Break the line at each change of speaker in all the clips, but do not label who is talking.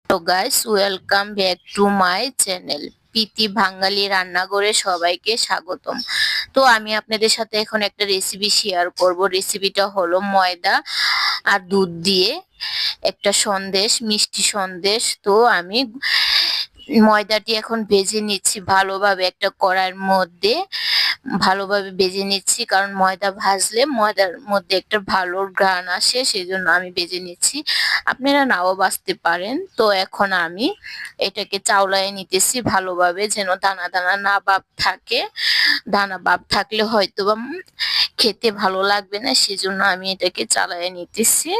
তো guys, welcome back to my channel Preeti Bangali রান্নাঘরে সবাইকে স্বাগতম। তো আমি আপনাদের সাথে এখন একটা রেসিপি শেয়ার করব। রেসিপিটা হলো ময়দা আর দুধ দিয়ে একটা সন্দেশ, মিষ্টি সন্দেশ। তো আমি ময়দাটি এখন ভেজে নিচ্ছি ভালোভাবে, একটা কড়াইয়ের মধ্যে ভালোভাবে ভেজে নিচ্ছি, কারণ ময়দা ভাজলে ময়দার মধ্যে একটা ভালো ঘ্রাণ আসে, সেই জন্য আমি ভেজে নিচ্ছি। আপনারা নাও ভাজতে পারেন। তো এখন আমি এটাকে চাউলায় নিতেছি ভালোভাবে, যেন দানা দানা না ভাব থাকে। দানা ভাব থাকলে হয়তো বা খেতে ভালো লাগবে না, সেজন্য আমি এটাকে চালায় নিতেছি।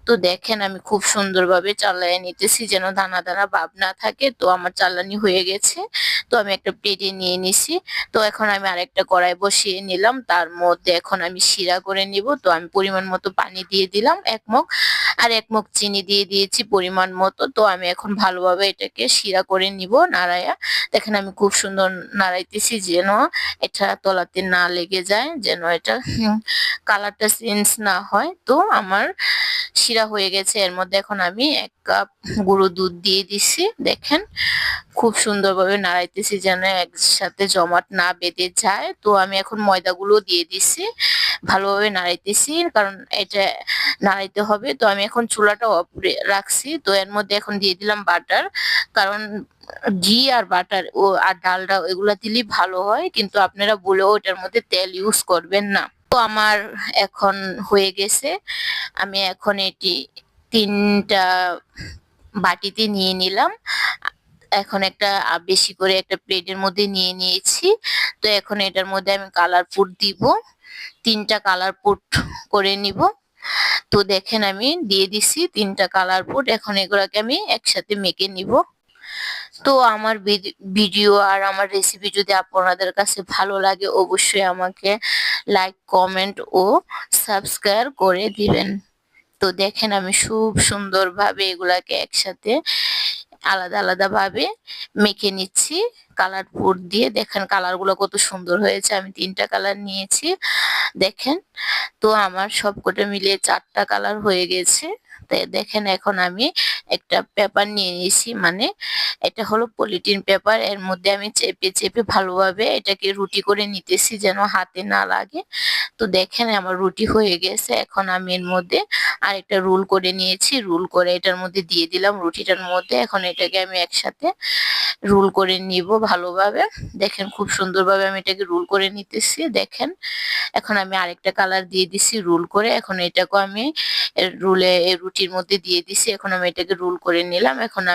তো দেখেন, আমি খুব সুন্দরভাবে চালায় নিতেছি যেন দানা দানা ভাব না থাকে। তো আমার চালানি হয়ে গেছে। তো আমি একটা প্লেটে নিয়ে নিছি। তো এখন আমি আরেকটা কড়াই বসিয়ে নিলাম, তার মধ্যে এখন আমি শিরা করে নিব। তো আমি পরিমাণ মতো পানি দিয়ে দিলাম 1 মগ, আর 1 মগ চিনি দিয়ে দিয়েছি পরিমাণ মতো। তো আমি এখন ভালোভাবে এটাকে শিরা করে নিব নাড়াইয়া। দেখেন আমি খুব সুন্দর নাড়াইতেছি যেন এটা তলাতে না লেগে যায়, যেন এটা কালারটা চেঞ্জ না হয়। তো আমার শিরা হয়ে গেছে। এর মধ্যে এখন আমি 1 কাপ গুঁড়ো দুধ দিয়ে দিছি। দেখেন খুব সুন্দরভাবে নাড়াইতেছি যেন একসাথে জমাট না বেঁধে যায়। তো আমি এখন ময়দাগুলো দিয়ে দিছি, ভালোভাবে নাড়াইতেছি, কারণ এটা নাড়াইতে হবে। তো আমি এখন চুলাটা অফ রাখছি। তো এর মধ্যে এখন দিয়ে দিলাম বাটার, কারণ ঘি আর বাটার আর ডালডা এগুলা দিলেই ভালো হয়, কিন্তু আপনারা বলেও এটার মধ্যে তেল ইউজ করবেন না। তো আমার এখন হয়ে গেছে। আমি এখন এটি 3টা বাটিতে নিয়ে নিলাম। এখন একটা বেশি করে একটা প্লেটের মধ্যে নিয়ে নিয়েছি। তো এখন এটার মধ্যে আমি কালার ফুড দিব, 3টা কালার ফুড করে নিব। তো দেখেন আমি দিয়ে দিছি 3টা কালার ফুড। এখন এগুলাকে আমি একসাথে মেখে নিব। তো আমার ভিডিও আর আমার রেসিপি যদি আপনাদের কাছে ভালো লাগে, অবশ্যই আমাকে লাইক, কমেন্ট ও সাবস্ক্রাইব করে দিবেন। তো দেখেন আমি খুব সুন্দরভাবে এগুলাকে একসাথে আলাদা আলাদা ভাবে মেখে নিচ্ছি কালার ফুড দিয়ে। দেখেন কালার গুলো কত সুন্দর হয়েছে। আমি 3টা কালার নিয়েছি, দেখেন। তো আমার সবকটা মিলিয়ে 4টা কালার হয়ে গেছে। তো দেখেন এখন আমি একটা পেপার নিয়ে নিয়েছি, মানে এটা হলো পলিথিন পেপার। এর মধ্যে আমি চেপে চেপে ভালোভাবে এটাকে রুটি করে নিতেছি যেন হাতে না লাগে। তো দেখেন আমার রুটি হয়ে গেছে। এখন আমি এর মধ্যে আরেকটা রোল করে নিয়েছি, রোল করে এটার মধ্যে দিয়ে দিলাম রুটিটার মধ্যে। এখন এটাকে আমি একসাথে রোল করে নিব ভালোভাবে। দেখেন খুব সুন্দরভাবে আমি এটাকে রোল করে নিতেছি। দেখেন এখন আমি আরেকটা কালার দিয়ে দিছি রোল করে। এখন এটাকে আমি রুটির মধ্যে দিয়ে দিছি। এখন আমি এটাকে রোল করে নিলাম। এখন